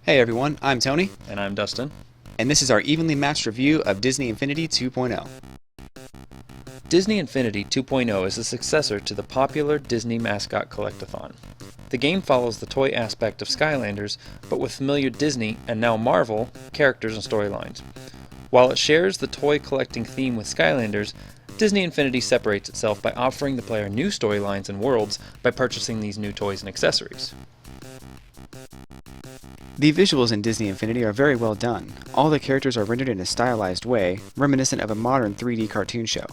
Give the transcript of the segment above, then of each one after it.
Hey everyone, I'm Tony, And I'm Dustin. and this is our evenly matched review of Disney Infinity 2.0. Disney Infinity 2.0 is a successor to the popular Disney Mascot Collectathon. The game follows the toy aspect of Skylanders, but with familiar Disney, and now Marvel, characters and storylines. While it shares the toy collecting theme with Skylanders, Disney Infinity separates itself by offering the player new storylines and worlds by purchasing these new toys and accessories. The visuals in Disney Infinity are very well done. All the characters are rendered in a stylized way, reminiscent of a modern 3D cartoon show.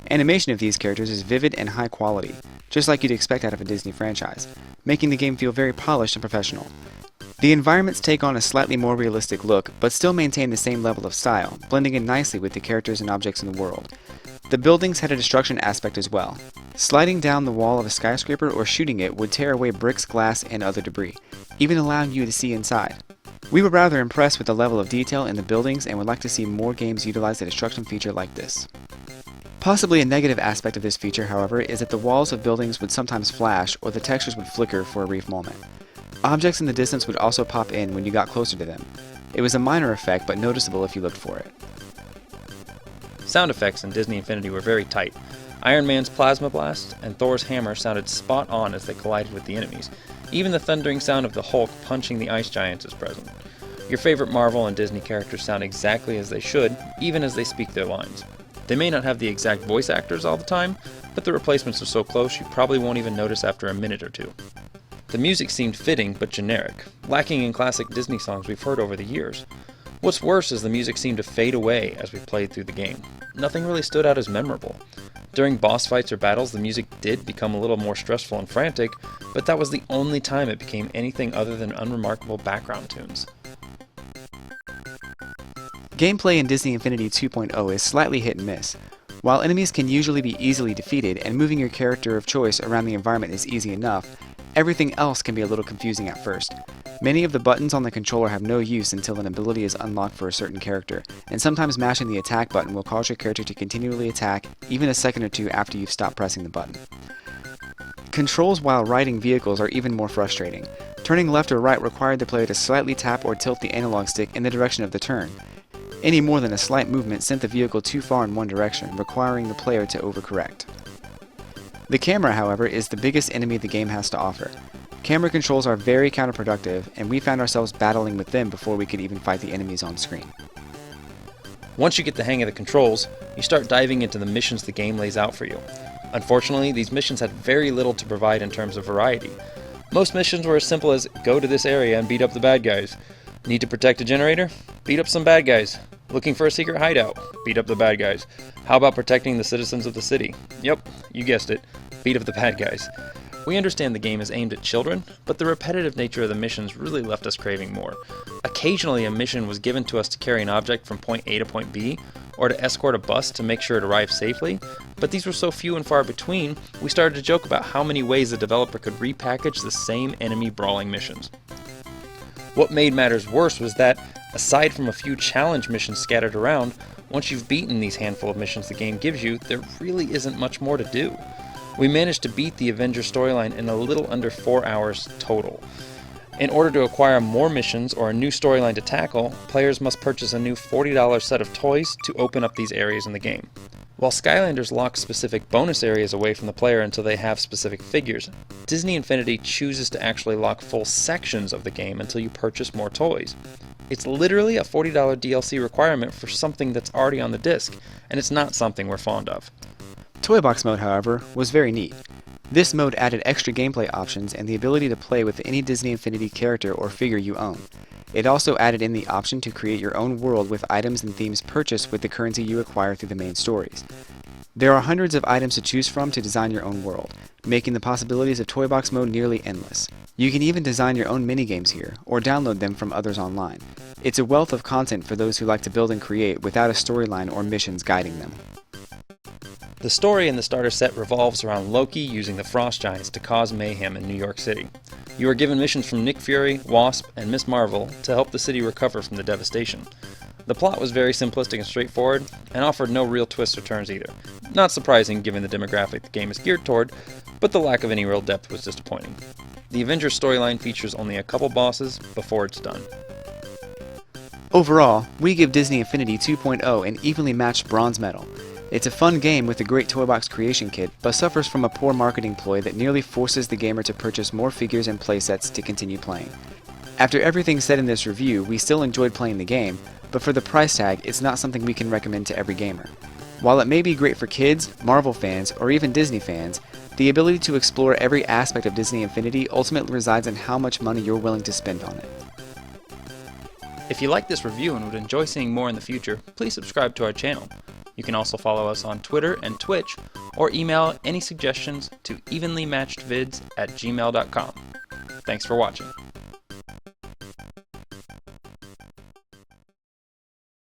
Animation of these characters is vivid and high quality, just like you'd expect out of a Disney franchise, making the game feel very polished and professional. The environments take on a slightly more realistic look, but still maintain the same level of style, blending in nicely with the characters and objects in the world. The buildings had a destruction aspect as well. Sliding down the wall of a skyscraper or shooting it would tear away bricks, glass, and other debris, even allowing you to see inside. We were rather impressed with the level of detail in the buildings and would like to see more games utilize a destruction feature like this. Possibly a negative aspect of this feature, however, is that the walls of buildings would sometimes flash or the textures would flicker for a brief moment. Objects in the distance would also pop in when you got closer to them. It was a minor effect, but noticeable if you looked for it. Sound effects in Disney Infinity were very tight. Iron Man's plasma blast and Thor's hammer sounded spot on as they collided with the enemies. Even the thundering sound of the Hulk punching the ice giants is present. Your favorite Marvel and Disney characters sound exactly as they should, even as they speak their lines. They may not have the exact voice actors all the time, but the replacements are so close you probably won't even notice after a minute or two. The music seemed fitting but generic, lacking in classic Disney songs we've heard over the years. What's worse is the music seemed to fade away as we played through the game. Nothing really stood out as memorable. During boss fights or battles, the music did become a little more stressful and frantic, but that was the only time it became anything other than unremarkable background tunes. Gameplay in Disney Infinity 2.0 is slightly hit and miss. While enemies can usually be easily defeated and moving your character of choice around the environment is easy enough, everything else can be a little confusing at first. Many of the buttons on the controller have no use until an ability is unlocked for a certain character, and sometimes mashing the attack button will cause your character to continually attack even a second or two after you've stopped pressing the button. Controls while riding vehicles are even more frustrating. Turning left or right required the player to slightly tap or tilt the analog stick in the direction of the turn. Any more than a slight movement sent the vehicle too far in one direction, requiring the player to overcorrect. The camera, however, is the biggest enemy the game has to offer. Camera controls are very counterproductive, and we found ourselves battling with them before we could even fight the enemies on screen. Once you get the hang of the controls, you start diving into the missions the game lays out for you. Unfortunately, these missions had very little to provide in terms of variety. Most missions were as simple as go to this area and beat up the bad guys. Need to protect a generator? Beat up some bad guys. Looking for a secret hideout? Beat up the bad guys. How about protecting the citizens of the city? Yep, you guessed it. Beat up the bad guys. We understand the game is aimed at children, but the repetitive nature of the missions really left us craving more. Occasionally a mission was given to us to carry an object from point A to point B, or to escort a bus to make sure it arrived safely, but these were so few and far between, we started to joke about how many ways the developer could repackage the same enemy brawling missions. What made matters worse was that, aside from a few challenge missions scattered around, once you've beaten these handful of missions the game gives you, there really isn't much more to do. We managed to beat the Avengers storyline in a little under 4 hours total. In order to acquire more missions or a new storyline to tackle, players must purchase a new $40 set of toys to open up these areas in the game. While Skylanders locks specific bonus areas away from the player until they have specific figures, Disney Infinity chooses to actually lock full sections of the game until you purchase more toys. It's literally a $40 DLC requirement for something that's already on the disc, and it's not something we're fond of. Toy Box mode, however, was very neat. This mode added extra gameplay options and the ability to play with any Disney Infinity character or figure you own. It also added in the option to create your own world with items and themes purchased with the currency you acquire through the main stories. There are hundreds of items to choose from to design your own world, making the possibilities of Toy Box mode nearly endless. You can even design your own minigames here, or download them from others online. It's a wealth of content for those who like to build and create without a storyline or missions guiding them. The story in the starter set revolves around Loki using the Frost Giants to cause mayhem in New York City. You are given missions from Nick Fury, Wasp, and Miss Marvel to help the city recover from the devastation. The plot was very simplistic and straightforward, and offered no real twists or turns either. Not surprising given the demographic the game is geared toward, but the lack of any real depth was disappointing. The Avengers storyline features only a couple bosses before it's done. Overall, we give Disney Infinity 2.0 an evenly matched bronze medal. It's a fun game with a great toy box creation kit, but suffers from a poor marketing ploy that nearly forces the gamer to purchase more figures and playsets to continue playing. After everything said in this review, we still enjoyed playing the game, but for the price tag, it's not something we can recommend to every gamer. While it may be great for kids, Marvel fans, or even Disney fans, the ability to explore every aspect of Disney Infinity ultimately resides in how much money you're willing to spend on it. If you like this review and would enjoy seeing more in the future, please subscribe to our channel. You can also follow us on Twitter and Twitch, or email any suggestions to evenlymatchedvids@gmail.com. Thanks for watching.